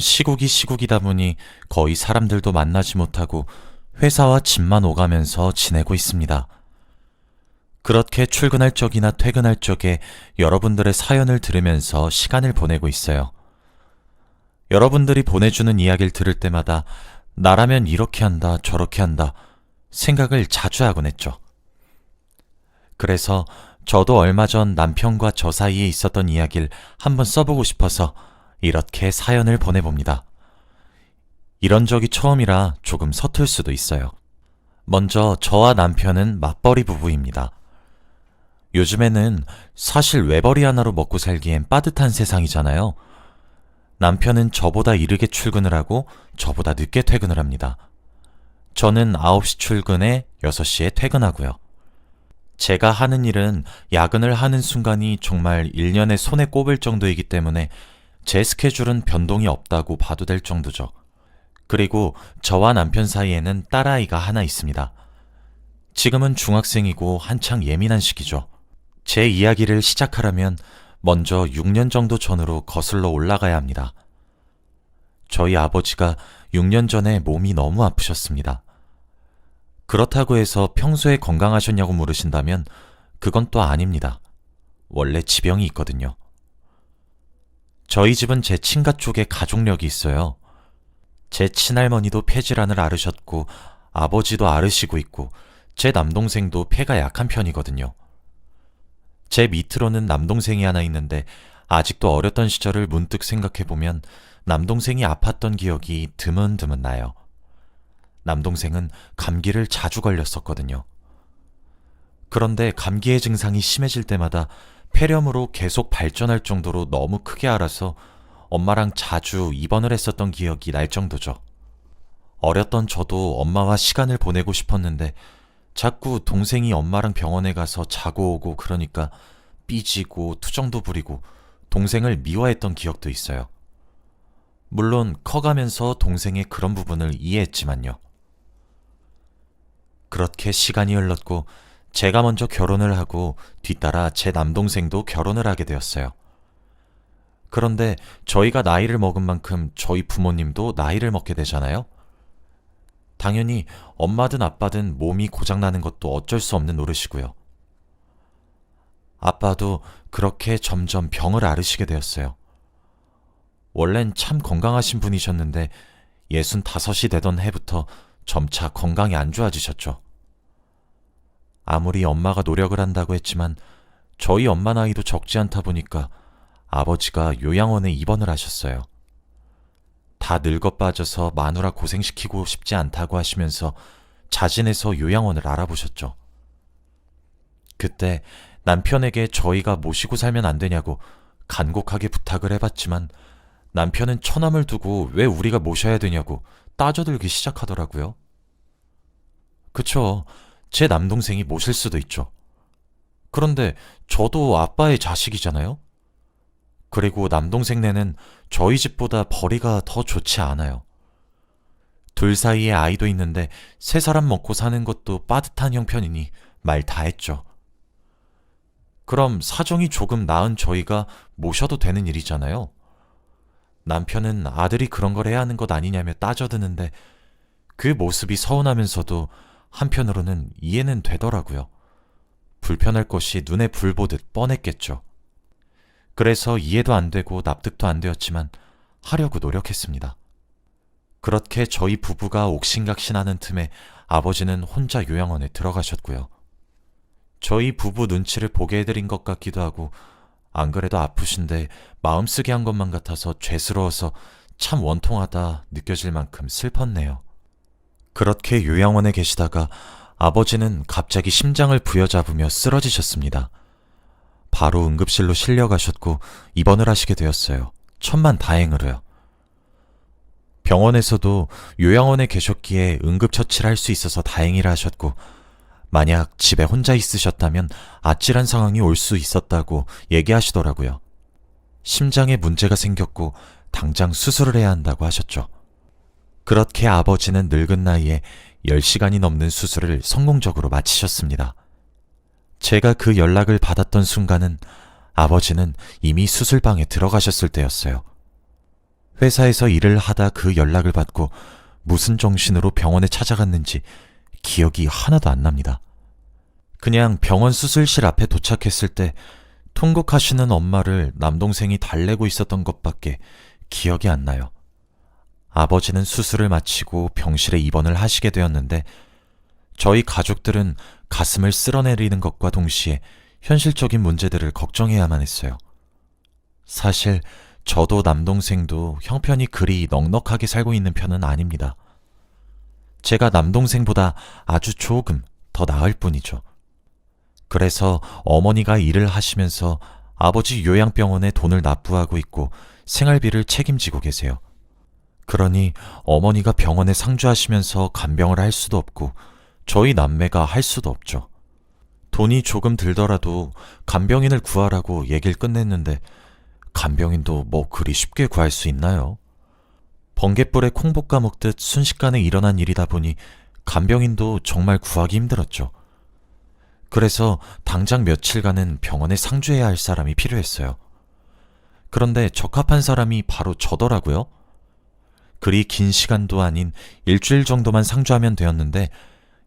시국이 시국이다 보니 거의 사람들도 만나지 못하고 회사와 집만 오가면서 지내고 있습니다. 그렇게 출근할 적이나 퇴근할 적에 여러분들의 사연을 들으면서 시간을 보내고 있어요. 여러분들이 보내주는 이야기를 들을 때마다 나라면 이렇게 한다, 저렇게 한다 생각을 자주 하곤 했죠. 그래서 저도 얼마 전 남편과 저 사이에 있었던 이야기를 한번 써보고 싶어서 이렇게 사연을 보내봅니다. 이런 적이 처음이라 조금 서툴 수도 있어요. 먼저 저와 남편은 맞벌이 부부입니다. 요즘에는 사실 외벌이 하나로 먹고 살기엔 빠듯한 세상이잖아요. 남편은 저보다 이르게 출근을 하고 저보다 늦게 퇴근을 합니다. 저는 9시 출근에 6시에 퇴근하고요. 제가 하는 일은 야근을 하는 순간이 정말 1년에 손에 꼽을 정도이기 때문에 제 스케줄은 변동이 없다고 봐도 될 정도죠. 그리고 저와 남편 사이에는 딸아이가 하나 있습니다. 지금은 중학생이고 한창 예민한 시기죠. 제 이야기를 시작하려면 먼저 6년 정도 전으로 거슬러 올라가야 합니다. 저희 아버지가 6년 전에 몸이 너무 아프셨습니다. 그렇다고 해서 평소에 건강하셨냐고 물으신다면 그건 또 아닙니다. 원래 지병이 있거든요. 저희 집은 제 친가 쪽에 가족력이 있어요. 제 친할머니도 폐질환을 앓으셨고 아버지도 앓으시고 있고 제 남동생도 폐가 약한 편이거든요. 제 밑으로는 남동생이 하나 있는데 아직도 어렸던 시절을 문득 생각해보면 남동생이 아팠던 기억이 드문드문 나요. 남동생은 감기를 자주 걸렸었거든요. 그런데 감기의 증상이 심해질 때마다 폐렴으로 계속 발전할 정도로 너무 크게 앓아서 엄마랑 자주 입원을 했었던 기억이 날 정도죠. 어렸던 저도 엄마와 시간을 보내고 싶었는데 자꾸 동생이 엄마랑 병원에 가서 자고 오고 그러니까 삐지고 투정도 부리고 동생을 미워했던 기억도 있어요. 물론 커가면서 동생의 그런 부분을 이해했지만요. 그렇게 시간이 흘렀고 제가 먼저 결혼을 하고 뒤따라 제 남동생도 결혼을 하게 되었어요. 그런데 저희가 나이를 먹은 만큼 저희 부모님도 나이를 먹게 되잖아요. 당연히 엄마든 아빠든 몸이 고장나는 것도 어쩔 수 없는 노릇이고요. 아빠도 그렇게 점점 병을 앓으시게 되었어요. 원래는 참 건강하신 분이셨는데 65이 되던 해부터 점차 건강이 안 좋아지셨죠. 아무리 엄마가 노력을 한다고 했지만 저희 엄마 나이도 적지 않다 보니까 아버지가 요양원에 입원을 하셨어요. 다 늙어 빠져서 마누라 고생시키고 싶지 않다고 하시면서 자진해서 요양원을 알아보셨죠. 그때 남편에게 저희가 모시고 살면 안 되냐고 간곡하게 부탁을 해봤지만 남편은 처남을 두고 왜 우리가 모셔야 되냐고 따져들기 시작하더라고요. 그쵸. 제 남동생이 모실 수도 있죠. 그런데 저도 아빠의 자식이잖아요. 그리고 남동생네는 저희 집보다 벌이가 더 좋지 않아요. 둘 사이에 아이도 있는데 세 사람 먹고 사는 것도 빠듯한 형편이니 말 다 했죠. 그럼 사정이 조금 나은 저희가 모셔도 되는 일이잖아요. 남편은 아들이 그런 걸 해야 하는 것 아니냐며 따져드는데 그 모습이 서운하면서도 한편으로는 이해는 되더라고요. 불편할 것이 눈에 불 보듯 뻔했겠죠. 그래서 이해도 안 되고 납득도 안 되었지만 하려고 노력했습니다. 그렇게 저희 부부가 옥신각신하는 틈에 아버지는 혼자 요양원에 들어가셨고요. 저희 부부 눈치를 보게 해드린 것 같기도 하고 안 그래도 아프신데 마음 쓰게 한 것만 같아서 죄스러워서 참 원통하다 느껴질 만큼 슬펐네요. 그렇게 요양원에 계시다가 아버지는 갑자기 심장을 부여잡으며 쓰러지셨습니다. 바로 응급실로 실려가셨고 입원을 하시게 되었어요. 천만 다행으로요. 병원에서도 요양원에 계셨기에 응급처치를 할 수 있어서 다행이라 하셨고 만약 집에 혼자 있으셨다면 아찔한 상황이 올 수 있었다고 얘기하시더라고요. 심장에 문제가 생겼고 당장 수술을 해야 한다고 하셨죠. 그렇게 아버지는 늙은 나이에 10시간이 넘는 수술을 성공적으로 마치셨습니다. 제가 그 연락을 받았던 순간은 아버지는 이미 수술방에 들어가셨을 때였어요. 회사에서 일을 하다 그 연락을 받고 무슨 정신으로 병원에 찾아갔는지 기억이 하나도 안 납니다. 그냥 병원 수술실 앞에 도착했을 때 통곡하시는 엄마를 남동생이 달래고 있었던 것밖에 기억이 안 나요. 아버지는 수술을 마치고 병실에 입원을 하시게 되었는데 저희 가족들은 가슴을 쓸어내리는 것과 동시에 현실적인 문제들을 걱정해야만 했어요. 사실 저도 남동생도 형편이 그리 넉넉하게 살고 있는 편은 아닙니다. 제가 남동생보다 아주 조금 더 나을 뿐이죠. 그래서 어머니가 일을 하시면서 아버지 요양병원에 돈을 납부하고 있고 생활비를 책임지고 계세요. 그러니 어머니가 병원에 상주하시면서 간병을 할 수도 없고 저희 남매가 할 수도 없죠. 돈이 조금 들더라도 간병인을 구하라고 얘기를 끝냈는데 간병인도 뭐 그리 쉽게 구할 수 있나요? 번갯불에 콩 볶아 먹듯 순식간에 일어난 일이다 보니 간병인도 정말 구하기 힘들었죠. 그래서 당장 며칠간은 병원에 상주해야 할 사람이 필요했어요. 그런데 적합한 사람이 바로 저더라고요. 그리 긴 시간도 아닌 일주일 정도만 상주하면 되었는데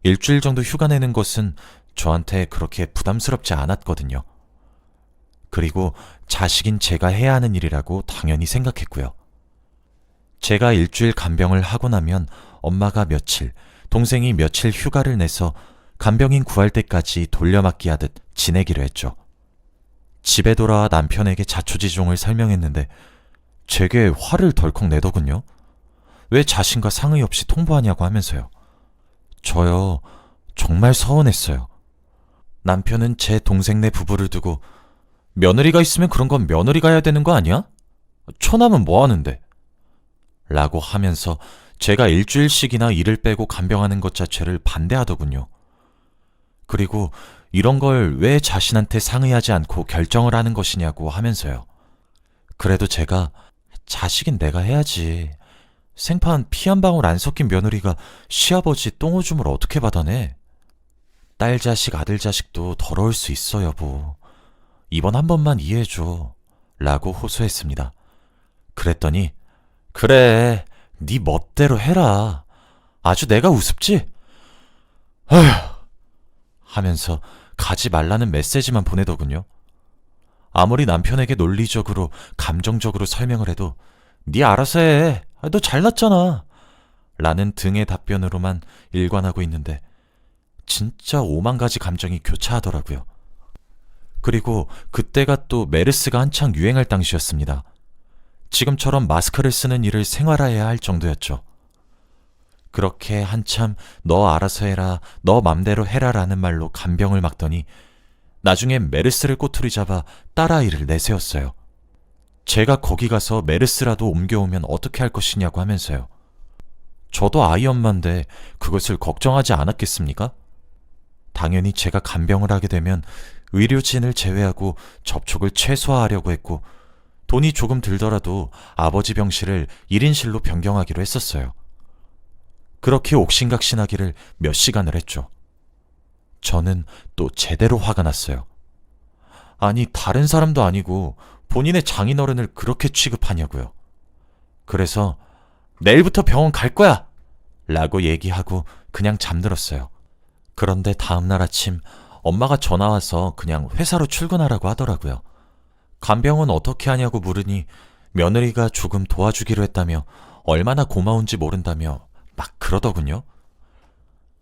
일주일 정도 휴가 내는 것은 저한테 그렇게 부담스럽지 않았거든요. 그리고 자식인 제가 해야 하는 일이라고 당연히 생각했고요. 제가 일주일 간병을 하고 나면 엄마가 며칠, 동생이 며칠 휴가를 내서 간병인 구할 때까지 돌려막기 하듯 지내기로 했죠. 집에 돌아와 남편에게 자초지종을 설명했는데 제게 화를 덜컥 내더군요. 왜 자신과 상의 없이 통보하냐고 하면서요. 저요, 정말 서운했어요. 남편은 제 동생네 부부를 두고 며느리가 있으면 그런 건 며느리가 해야 되는 거 아니야? 처남은 뭐 하는데? 라고 하면서 제가 일주일씩이나 일을 빼고 간병하는 것 자체를 반대하더군요. 그리고 이런 걸 왜 자신한테 상의하지 않고 결정을 하는 것이냐고 하면서요. 그래도 제가 자식인 내가 해야지. 생판 피 한 방울 안 섞인 며느리가 시아버지 똥오줌을 어떻게 받아내? 딸 자식, 아들 자식도 더러울 수 있어, 여보. 이번 한 번만 이해해줘. 라고 호소했습니다. 그랬더니 그래, 네 멋대로 해라. 아주 내가 우습지? 아휴 하면서 가지 말라는 메시지만 보내더군요. 아무리 남편에게 논리적으로 감정적으로 설명을 해도 네 알아서 해. 너 잘났잖아. 라는 등의 답변으로만 일관하고 있는데 진짜 5만 가지 감정이 교차하더라고요. 그리고 그때가 또 메르스가 한창 유행할 당시였습니다. 지금처럼 마스크를 쓰는 일을 생활화해야 할 정도였죠. 그렇게 한참 너 알아서 해라, 너 맘대로 해라 라는 말로 간병을 막더니 나중엔 메르스를 꼬투리 잡아 딸아이를 내세웠어요. 제가 거기 가서 메르스라도 옮겨오면 어떻게 할 것이냐고 하면서요. 저도 아이 엄마인데 그것을 걱정하지 않았겠습니까? 당연히 제가 간병을 하게 되면 의료진을 제외하고 접촉을 최소화하려고 했고 돈이 조금 들더라도 아버지 병실을 1인실로 변경하기로 했었어요. 그렇게 옥신각신하기를 몇 시간을 했죠. 저는 또 제대로 화가 났어요. 아니, 다른 사람도 아니고 본인의 장인어른을 그렇게 취급하냐고요. 그래서 내일부터 병원 갈 거야! 라고 얘기하고 그냥 잠들었어요. 그런데 다음날 아침 엄마가 전화와서 그냥 회사로 출근하라고 하더라고요. 간병은 어떻게 하냐고 물으니 며느리가 조금 도와주기로 했다며 얼마나 고마운지 모른다며 막 그러더군요.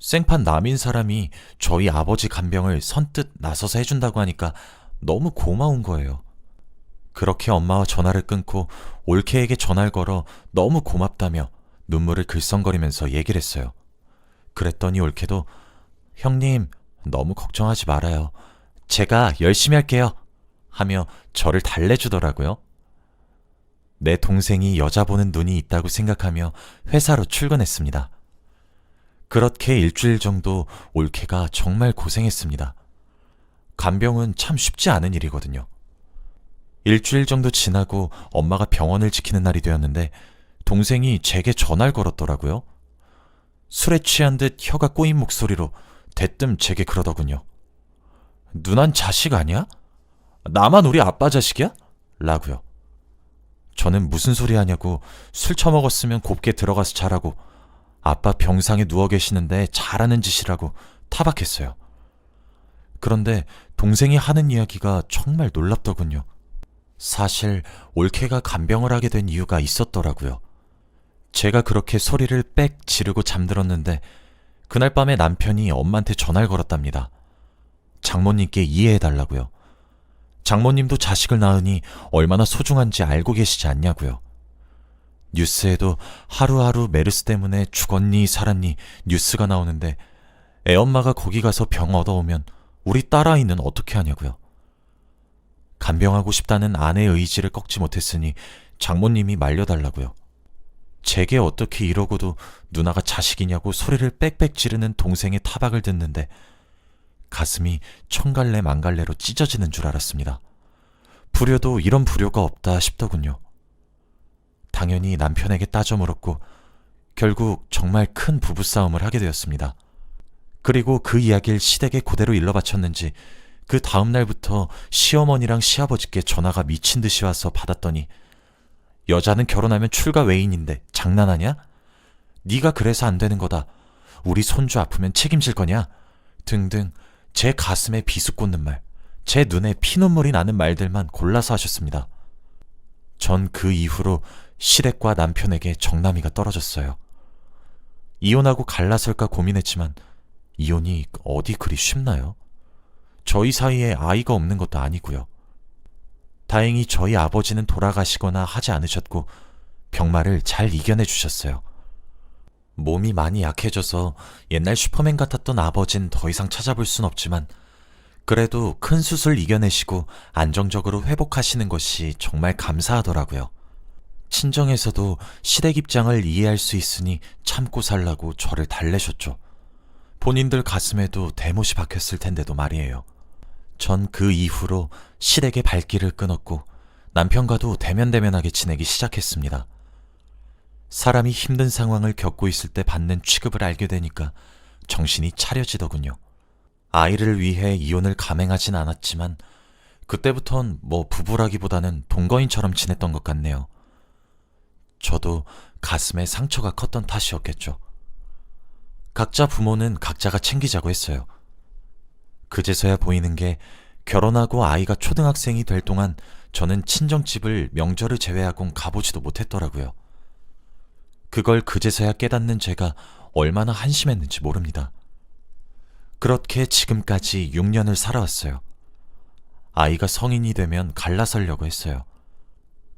생판 남인 사람이 저희 아버지 간병을 선뜻 나서서 해준다고 하니까 너무 고마운 거예요. 그렇게 엄마와 전화를 끊고 올케에게 전화를 걸어 너무 고맙다며 눈물을 글썽거리면서 얘기를 했어요. 그랬더니 올케도 형님, 너무 걱정하지 말아요. 제가 열심히 할게요. 하며 저를 달래주더라고요. 내 동생이 여자 보는 눈이 있다고 생각하며 회사로 출근했습니다. 그렇게 일주일 정도 올케가 정말 고생했습니다. 간병은 참 쉽지 않은 일이거든요. 일주일 정도 지나고 엄마가 병원을 지키는 날이 되었는데 동생이 제게 전화를 걸었더라고요. 술에 취한 듯 혀가 꼬인 목소리로 대뜸 제게 그러더군요. 누난 자식 아니야? 나만 우리 아빠 자식이야? 라고요. 저는 무슨 소리 하냐고, 술 처먹었으면 곱게 들어가서 자라고, 아빠 병상에 누워 계시는데 잘하는 짓이라고 타박했어요. 그런데 동생이 하는 이야기가 정말 놀랍더군요. 사실 올케가 간병을 하게 된 이유가 있었더라고요. 제가 그렇게 소리를 빽 지르고 잠들었는데 그날 밤에 남편이 엄마한테 전화를 걸었답니다. 장모님께 이해해달라고요. 장모님도 자식을 낳으니 얼마나 소중한지 알고 계시지 않냐고요. 뉴스에도 하루하루 메르스 때문에 죽었니 살았니 뉴스가 나오는데 애엄마가 거기 가서 병 얻어오면 우리 딸아이는 어떻게 하냐고요. 간병하고 싶다는 아내의 의지를 꺾지 못했으니 장모님이 말려달라고요. 제게 어떻게 이러고도 누나가 자식이냐고 소리를 빽빽 지르는 동생의 타박을 듣는데 가슴이 천갈래 만갈래로 찢어지는 줄 알았습니다. 불효도 이런 불효가 없다 싶더군요. 당연히 남편에게 따져 물었고 결국 정말 큰 부부싸움을 하게 되었습니다. 그리고 그 이야기를 시댁에 그대로 일러 바쳤는지 그 다음 날부터 시어머니랑 시아버지께 전화가 미친 듯이 와서 받았더니 여자는 결혼하면 출가 외인인데 장난하냐? 네가 그래서 안 되는 거다. 우리 손주 아프면 책임질 거냐? 등등 제 가슴에 비수 꽂는 말, 제 눈에 피눈물이 나는 말들만 골라서 하셨습니다. 전 그 이후로 시댁과 남편에게 정남이가 떨어졌어요. 이혼하고 갈라설까 고민했지만 이혼이 어디 그리 쉽나요? 저희 사이에 아이가 없는 것도 아니고요. 다행히 저희 아버지는 돌아가시거나 하지 않으셨고 병마를 잘 이겨내 주셨어요. 몸이 많이 약해져서 옛날 슈퍼맨 같았던 아버진 더 이상 찾아볼 순 없지만 그래도 큰 수술 이겨내시고 안정적으로 회복하시는 것이 정말 감사하더라고요. 친정에서도 시댁 입장을 이해할 수 있으니 참고 살라고 저를 달래셨죠. 본인들 가슴에도 대못이 박혔을 텐데도 말이에요. 전 그 이후로 시댁의 발길을 끊었고 남편과도 대면대면하게 지내기 시작했습니다. 사람이 힘든 상황을 겪고 있을 때 받는 취급을 알게 되니까 정신이 차려지더군요. 아이를 위해 이혼을 감행하진 않았지만 그때부턴 뭐 부부라기보다는 동거인처럼 지냈던 것 같네요. 저도 가슴에 상처가 컸던 탓이었겠죠. 각자 부모는 각자가 챙기자고 했어요. 그제서야 보이는 게 결혼하고 아이가 초등학생이 될 동안 저는 친정집을 명절을 제외하곤 가보지도 못했더라고요. 그걸 그제서야 깨닫는 제가 얼마나 한심했는지 모릅니다. 그렇게 지금까지 6년을 살아왔어요. 아이가 성인이 되면 갈라서려고 했어요.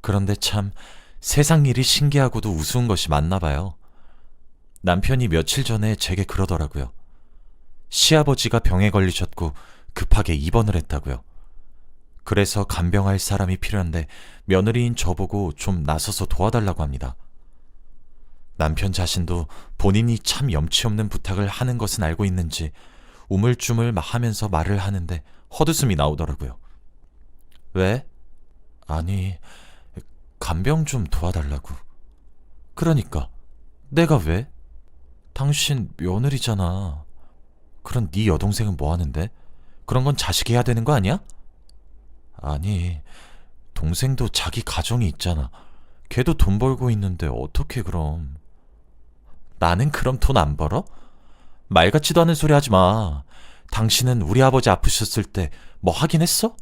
그런데 참 세상 일이 신기하고도 우스운 것이 많나 봐요. 남편이 며칠 전에 제게 그러더라고요. 시아버지가 병에 걸리셨고 급하게 입원을 했다고요. 그래서 간병할 사람이 필요한데 며느리인 저보고 좀 나서서 도와달라고 합니다. 남편 자신도 본인이 참 염치 없는 부탁을 하는 것은 알고 있는지 우물쭈물 하면서 말을 하는데 헛웃음이 나오더라고요. 왜? 아니, 간병 좀 도와달라고. 그러니까 내가 왜? 당신 며느리잖아. 그럼 네 여동생은 뭐 하는데? 그런 건 자식이 해야 되는 거 아니야? 아니, 동생도 자기 가정이 있잖아. 걔도 돈 벌고 있는데 어떻게 그럼. 나는 그럼 돈 안 벌어? 말 같지도 않은 소리 하지 마. 당신은 우리 아버지 아프셨을 때 뭐 하긴 했어?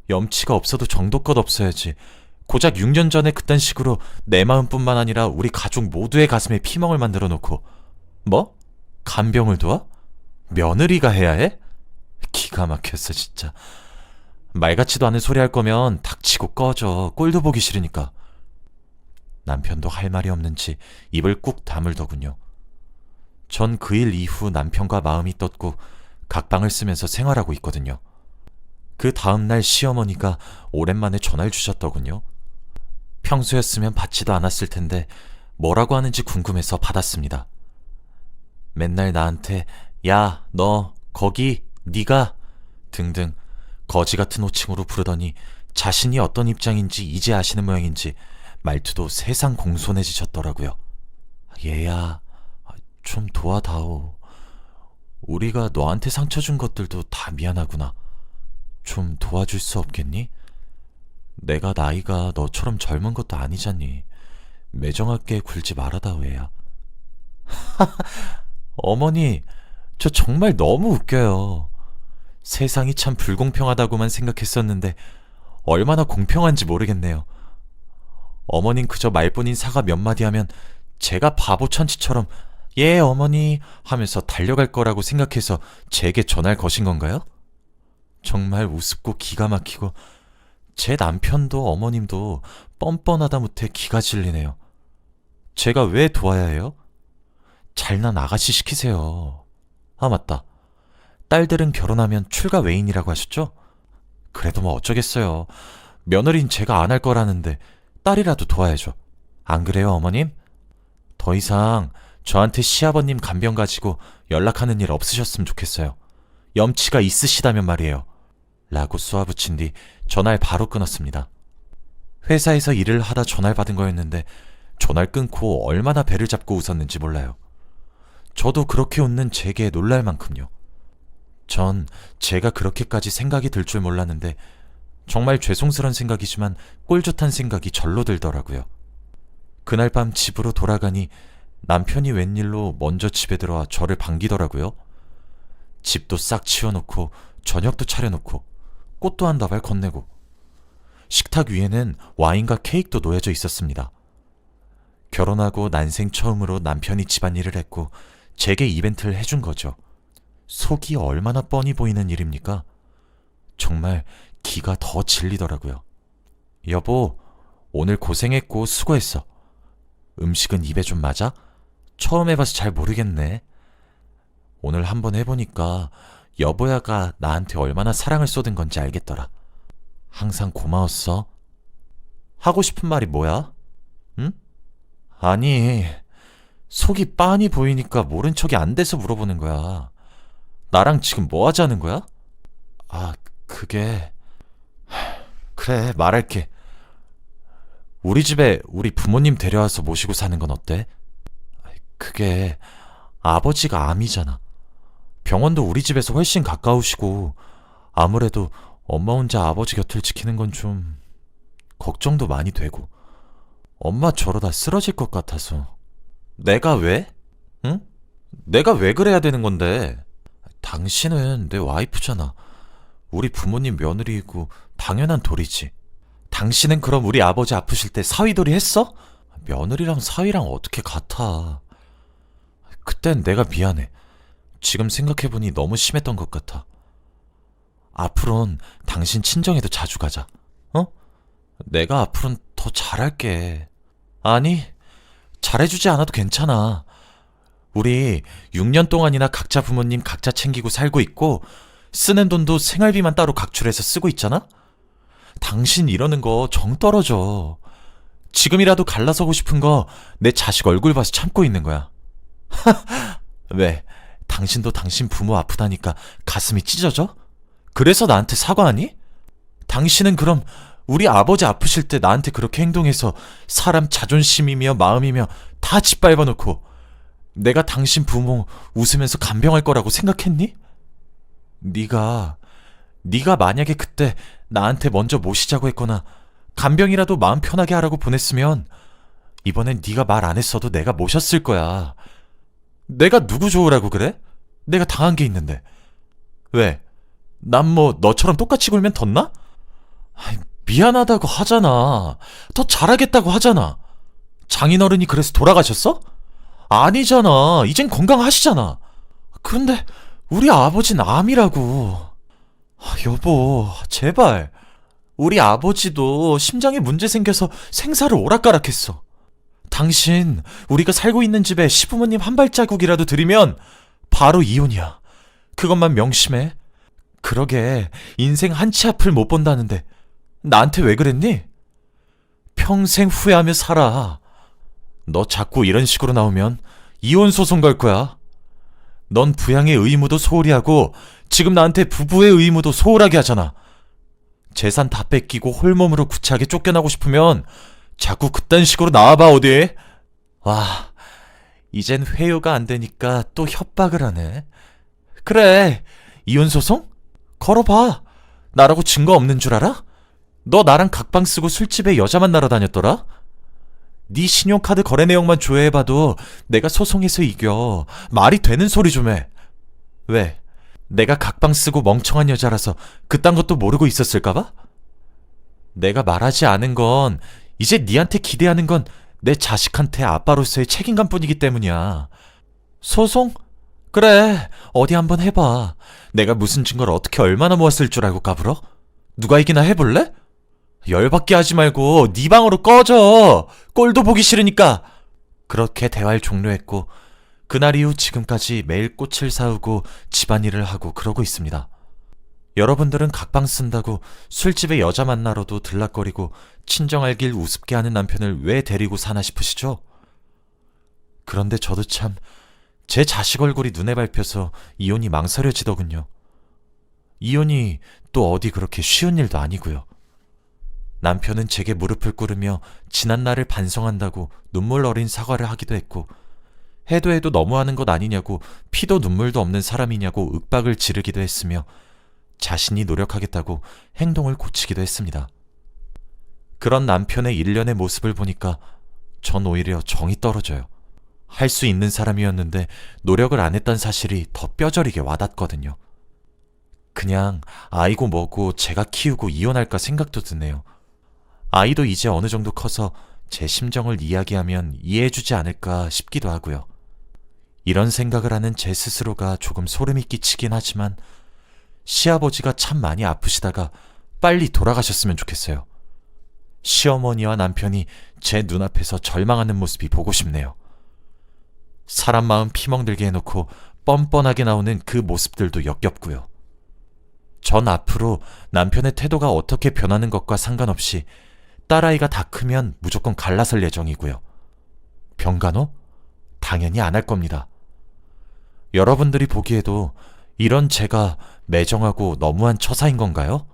염치가 없어도 정도껏 없어야지. 고작 6년 전에 그딴 식으로 내 마음뿐만 아니라 우리 가족 모두의 가슴에 피멍을 만들어 놓고 뭐? 간병을 도와? 며느리가 해야 해? 기가 막혔어 진짜. 말 같지도 않은 소리 할 거면 닥치고 꺼져. 꼴도 보기 싫으니까. 남편도 할 말이 없는지 입을 꾹 다물더군요. 전 그 일 이후 남편과 마음이 떴고 각방을 쓰면서 생활하고 있거든요. 그 다음날 시어머니가 오랜만에 전화를 주셨더군요. 평소였으면 받지도 않았을 텐데 뭐라고 하는지 궁금해서 받았습니다. 맨날 나한테 야, 너 거기 네가 등등 거지 같은 호칭으로 부르더니 자신이 어떤 입장인지 이제 아시는 모양인지 말투도 세상 공손해지셨더라고요. 얘야, 좀 도와다오. 우리가 너한테 상처 준 것들도 다 미안하구나. 좀 도와줄 수 없겠니? 내가 나이가 너처럼 젊은 것도 아니잖니. 매정하게 굴지 말아다오, 얘야. 어머니, 저 정말 너무 웃겨요. 세상이 참 불공평하다고만 생각했었는데 얼마나 공평한지 모르겠네요. 어머닌 그저 말뿐인 사과 몇 마디 하면 제가 바보 천치처럼 예, 어머니 하면서 달려갈 거라고 생각해서 제게 전화를 거신 건가요? 정말 우습고 기가 막히고 제 남편도 어머님도 뻔뻔하다 못해 기가 질리네요. 제가 왜 도와야 해요? 잘난 아가씨 시키세요. 아, 맞다. 딸들은 결혼하면 출가 외인이라고 하셨죠? 그래도 뭐 어쩌겠어요. 며느리는 제가 안 할 거라는데 딸이라도 도와야죠. 안 그래요, 어머님? 더 이상 저한테 시아버님 간병 가지고 연락하는 일 없으셨으면 좋겠어요. 염치가 있으시다면 말이에요. 라고 쏘아붙인 뒤 전화를 바로 끊었습니다. 회사에서 일을 하다 전화를 받은 거였는데 전화를 끊고 얼마나 배를 잡고 웃었는지 몰라요. 저도 그렇게 웃는 제게 놀랄 만큼요. 전 제가 그렇게까지 생각이 들 줄 몰랐는데 정말 죄송스런 생각이지만 꼴좋단 생각이 절로 들더라고요. 그날 밤 집으로 돌아가니 남편이 웬일로 먼저 집에 들어와 저를 반기더라고요. 집도 싹 치워놓고 저녁도 차려놓고 꽃도 한 다발 건네고 식탁 위에는 와인과 케이크도 놓여져 있었습니다. 결혼하고 난생 처음으로 남편이 집안일을 했고 제게 이벤트를 해준 거죠. 속이 얼마나 뻔히 보이는 일입니까? 정말 기가 더 질리더라고요. 여보, 오늘 고생했고 수고했어. 음식은 입에 좀 맞아? 처음 해봐서 잘 모르겠네. 오늘 한번 해보니까 여보야가 나한테 얼마나 사랑을 쏟은 건지 알겠더라. 항상 고마웠어. 하고 싶은 말이 뭐야? 응? 아니, 속이 빤히 보이니까 모른 척이 안 돼서 물어보는 거야. 나랑 지금 뭐 하자는 거야? 아, 그게... 그래, 말할게. 우리 집에 우리 부모님 데려와서 모시고 사는 건 어때? 그게 아버지가 암이잖아. 병원도 우리 집에서 훨씬 가까우시고 아무래도 엄마 혼자 아버지 곁을 지키는 건 좀 걱정도 많이 되고 엄마 저러다 쓰러질 것 같아서. 내가 왜? 응? 내가 왜 그래야 되는 건데? 당신은 내 와이프잖아. 우리 부모님 며느리이고 당연한 도리지. 당신은 그럼 우리 아버지 아프실 때 사위돌이 했어? 며느리랑 사위랑 어떻게 같아. 그땐 내가 미안해. 지금 생각해보니 너무 심했던 것 같아. 앞으론 당신 친정에도 자주 가자. 어? 내가 앞으론 더 잘할게. 아니, 잘해주지 않아도 괜찮아. 우리 6년 동안이나 각자 부모님 각자 챙기고 살고 있고 쓰는 돈도 생활비만 따로 각출해서 쓰고 있잖아? 당신 이러는 거 정 떨어져. 지금이라도 갈라서고 싶은 거 내 자식 얼굴 봐서 참고 있는 거야. 왜? 당신도 당신 부모 아프다니까 가슴이 찢어져? 그래서 나한테 사과하니? 당신은 그럼 우리 아버지 아프실 때 나한테 그렇게 행동해서 사람 자존심이며 마음이며 다 짓밟아 놓고 내가 당신 부모 웃으면서 간병할 거라고 생각했니? 네가 만약에 그때 나한테 먼저 모시자고 했거나 간병이라도 마음 편하게 하라고 보냈으면 이번엔 네가 말 안 했어도 내가 모셨을 거야. 내가 누구 좋으라고 그래? 내가 당한 게 있는데. 왜? 난 뭐 너처럼 똑같이 굴면 덧나? 미안하다고 하잖아. 더 잘하겠다고 하잖아. 장인어른이 그래서 돌아가셨어? 아니잖아. 이젠 건강하시잖아. 그런데 우리 아버지는 암이라고. 여보, 제발. 우리 아버지도 심장에 문제 생겨서 생사를 오락가락했어. 당신, 우리가 살고 있는 집에 시부모님 한 발자국이라도 들이면 바로 이혼이야. 그것만 명심해. 그러게 인생 한 치 앞을 못 본다는데 나한테 왜 그랬니? 평생 후회하며 살아. 너 자꾸 이런 식으로 나오면 이혼 소송 걸 거야. 넌 부양의 의무도 소홀히 하고 지금 나한테 부부의 의무도 소홀하게 하잖아. 재산 다 뺏기고 홀몸으로 구차하게 쫓겨나고 싶으면 자꾸 그딴 식으로 나와봐 어디. 와, 이젠 회유가 안 되니까 또 협박을 하네. 그래, 이혼 소송? 걸어봐. 나라고 증거 없는 줄 알아? 너 나랑 각방 쓰고 술집에 여자 만나러 다녔더라? 네 신용카드 거래 내용만 조회해봐도 내가 소송해서 이겨. 말이 되는 소리 좀 해. 왜? 내가 각방 쓰고 멍청한 여자라서 그딴 것도 모르고 있었을까봐? 내가 말하지 않은 건 이제 니한테 기대하는 건 내 자식한테 아빠로서의 책임감뿐이기 때문이야. 소송? 그래, 어디 한번 해봐. 내가 무슨 증거를 어떻게 얼마나 모았을 줄 알고 까불어? 누가 이기나 해볼래? 열받게 하지 말고 네 방으로 꺼져. 꼴도 보기 싫으니까. 그렇게 대화를 종료했고 그날 이후 지금까지 매일 꽃을 사오고 집안일을 하고 그러고 있습니다. 여러분들은 각방 쓴다고 술집에 여자 만나러도 들락거리고 친정알길 우습게 하는 남편을 왜 데리고 사나 싶으시죠? 그런데 저도 참 제 자식 얼굴이 눈에 밟혀서 이혼이 망설여지더군요. 이혼이 또 어디 그렇게 쉬운 일도 아니고요. 남편은 제게 무릎을 꿇으며 지난 날을 반성한다고 눈물 어린 사과를 하기도 했고, 해도 너무하는 것 아니냐고 피도 눈물도 없는 사람이냐고 윽박을 지르기도 했으며 자신이 노력하겠다고 행동을 고치기도 했습니다. 그런 남편의 일련의 모습을 보니까 전 오히려 정이 떨어져요. 할 수 있는 사람이었는데 노력을 안 했던 사실이 더 뼈저리게 와닿거든요. 그냥 아이고 뭐고 제가 키우고 이혼할까 생각도 드네요. 아이도 이제 어느 정도 커서 제 심정을 이야기하면 이해해주지 않을까 싶기도 하고요. 이런 생각을 하는 제 스스로가 조금 소름이 끼치긴 하지만 시아버지가 참 많이 아프시다가 빨리 돌아가셨으면 좋겠어요. 시어머니와 남편이 제 눈앞에서 절망하는 모습이 보고 싶네요. 사람 마음 피멍들게 해놓고 뻔뻔하게 나오는 그 모습들도 역겹고요. 전 앞으로 남편의 태도가 어떻게 변하는 것과 상관없이 딸아이가 다 크면 무조건 갈라설 예정이고요. 병간호? 당연히 안 할 겁니다. 여러분들이 보기에도 이런 제가 매정하고 너무한 처사인 건가요?